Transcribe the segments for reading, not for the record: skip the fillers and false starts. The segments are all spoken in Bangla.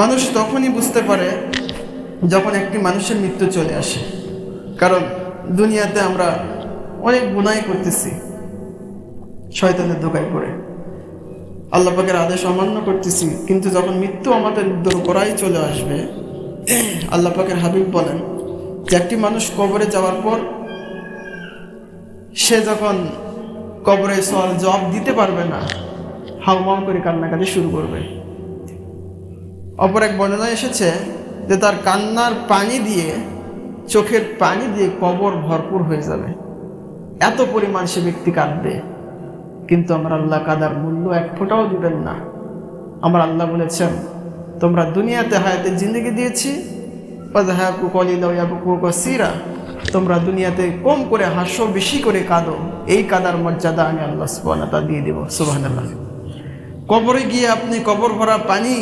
মানুষ তখনই বুঝতে পারে যখন একটি মানুষের মৃত্যু চলে আসে। কারণ দুনিয়াতে আমরা অনেক গুনাহ করতেছি, শয়তানের ধোঁকায় পড়ে আল্লাহ পাকের আদেশ অমান্য করতেছি, কিন্তু যখন মৃত্যু আমাদের দোরগোড়ায় চলে আসবে, আল্লাহ পাকের হাবিব বলেন যে একটি মানুষ কবরে যাওয়ার পর সে যখন কবরে সওয়াল জবাব দিতে পারবে না, হাউমাউ করে কান্নাকাটি শুরু করবে। অপর এক বর্ণনায় এসেছে যে তার কান্নার পানি দিয়ে, চোখের পানি দিয়ে কবর ভরপুর হয়ে যাবে, এত পরিমাণ সে ব্যক্তি কাঁদবে। কিন্তু আমার আল্লাহ কাদার মূল্য এক ফোঁটাও দিবেন না। আমার আল্লাহ বলেছেন, তোমরা দুনিয়াতে হায়াতে জিন্দগি দিয়েছি, তোমরা দুনিয়াতে কম করে হাসো, বেশি করে কাঁদো, এই কাদার মর্যাদা আমি আল্লাহ সুবহানাহু ওয়া তাআলা দিয়ে দেব। সুবহানাল্লাহ। কবরে গিয়ে আপনি কবর ভরা পানি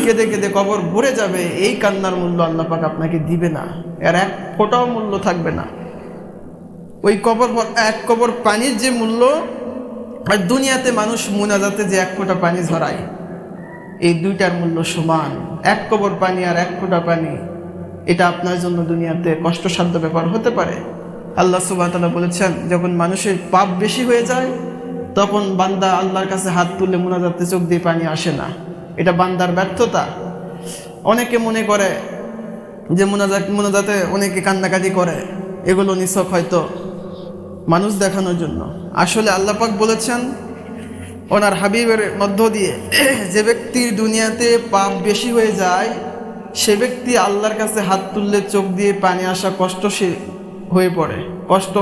কেঁদে কেঁদে কবর ভরে যাবে, এই কান্নার মূল্য আল্লাহ পাক আপনাকে দিবে না, এর এক ফোঁটাও মূল্য থাকবে না। ওই এক কবর পানির যে মূল্য, আর দুনিয়াতে মানুষ মুনাজাতে যে এক ফোঁটা পানি ঝরায়, এই দুইটার মূল্য সমান। এক কবর পানি আর এক ফোঁটা পানি, এটা আপনার জন্য দুনিয়াতে কষ্টসাধ্য ব্যাপার হতে পারে। আল্লাহ সুবহানাহু ওয়া তাআলা বলেছেন, যখন মানুষের পাপ বেশি হয়ে যায় তখন বান্দা আল্লাহর কাছে হাত তুলে মুনাজাতে চোখ দিয়ে পানি আসে না, এটা বান্দার ব্যর্থতা। অনেকে মনে করে যে মুনাজাতে অনেকে কান্নাকাটি করে, এগুলো নিছক হয়তো মানুষ দেখানোর জন্য। আসলে আল্লাহ পাক বলেছেন ওনার হাবিবের মধ্য দিয়ে, যে ব্যক্তির দুনিয়াতে পাপ বেশি হয়ে যায় সে ব্যক্তি আল্লাহর কাছে হাত তুললে চোখ দিয়ে পানি আসা কষ্ট সে হয়ে পড়ে। কষ্ট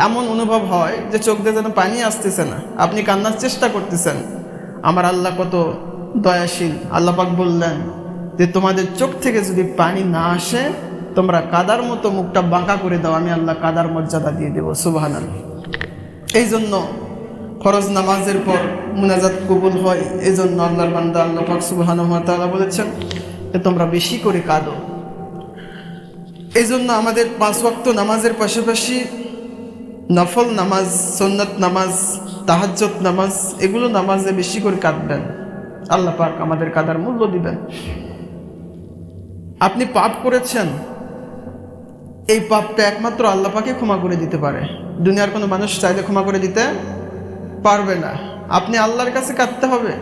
এমন অনুভব হয় যে চোখ দিয়ে যেন পানি আসতেছে না, আপনি কান্নার চেষ্টা করতেছেন। আমার আল্লাহ কত দয়াশীল। আল্লাহ পাক বললেন যে তোমাদের চোখ থেকে যদি পানি না আসে, তোমরা কাদার মতো মুখটা বাঁকা করে দাও, আমি আল্লাহ কাদার মর্যাদা দিয়ে দেব। সুবহানাল্লাহ। এই জন্য ফরজ নামাজের পর মুনাজাত কবুল হয়। এই জন্য আল্লাহর বান্দা আল্লাহ পাক সুবহানাহু ওয়া তাআলা বলেছেন যে তোমরা বেশি করে কাঁদো। এই জন্য আমাদের 5 ওয়াক্ত নামাজের পাশাপাশি নফল নামাজ, সুন্নাত নামাজ, তাহাজ্জুদ নামাজ, এগুলো নামাজে বেশি করে কাঁদবেন, আল্লাহ পাক আমাদের কাদার মূল্য দিবেন। আপনি পাপ করেছেন, এই পাপটা একমাত্র আল্লাহ পাকই ক্ষমা করে দিতে পারে, দুনিয়ার কোনো মানুষ চাইলে ক্ষমা করে দিতে পারবে না। আপনি আল্লাহর কাছে কাঁদতে হবে।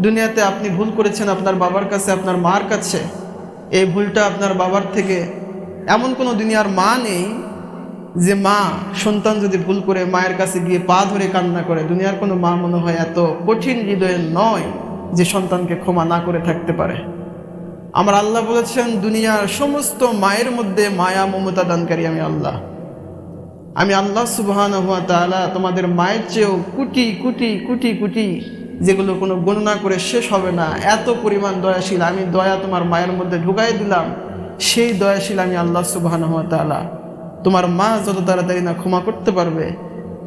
দুনিয়াতে আপনি ভুল করেছেন আপনার বাবার কাছে, আপনার মার কাছে, এই ভুলটা আপনার বাবার থেকে, এমন কোনো দুনিয়ার মা নেই যে মা সন্তান যদি ভুল করে মায়ের কাছে গিয়ে পা ধরে কান্না করে। দুনিয়ার কোনো মা মনে হয় এত কঠিন হৃদয়ের নয় যে সন্তানকে ক্ষমা না করে থাকতে পারে। আমার আল্লাহ বলেছেন, দুনিয়ার সমস্ত মায়ের মধ্যে মায়া মমতা দানকারী আমি আল্লাহ। আমি আল্লাহ সুবহানাহু ওয়া তাআলা তোমাদের মায়ের চেয়েও কোটি কোটি কোটি কোটি, যেগুলো কোনো গণনা করে শেষ হবে না, এত পরিমাণ দয়াশীল। আমি দয়া তোমার মায়ের মধ্যে ঢুকাই দিলাম, সেই দয়াশীল আমি আল্লাহ সুবহানাহু ওয়া তাআলা। তোমার মা যত তাড়াতাড়ি না ক্ষমা করতে পারবে,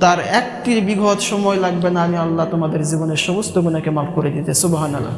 তার একটি বিঘত সময় লাগবে না, আমি আল্লাহ তোমাদের জীবনের সমস্ত গুনাহকে মাফ করে দিতে। সুবহানাল্লাহ।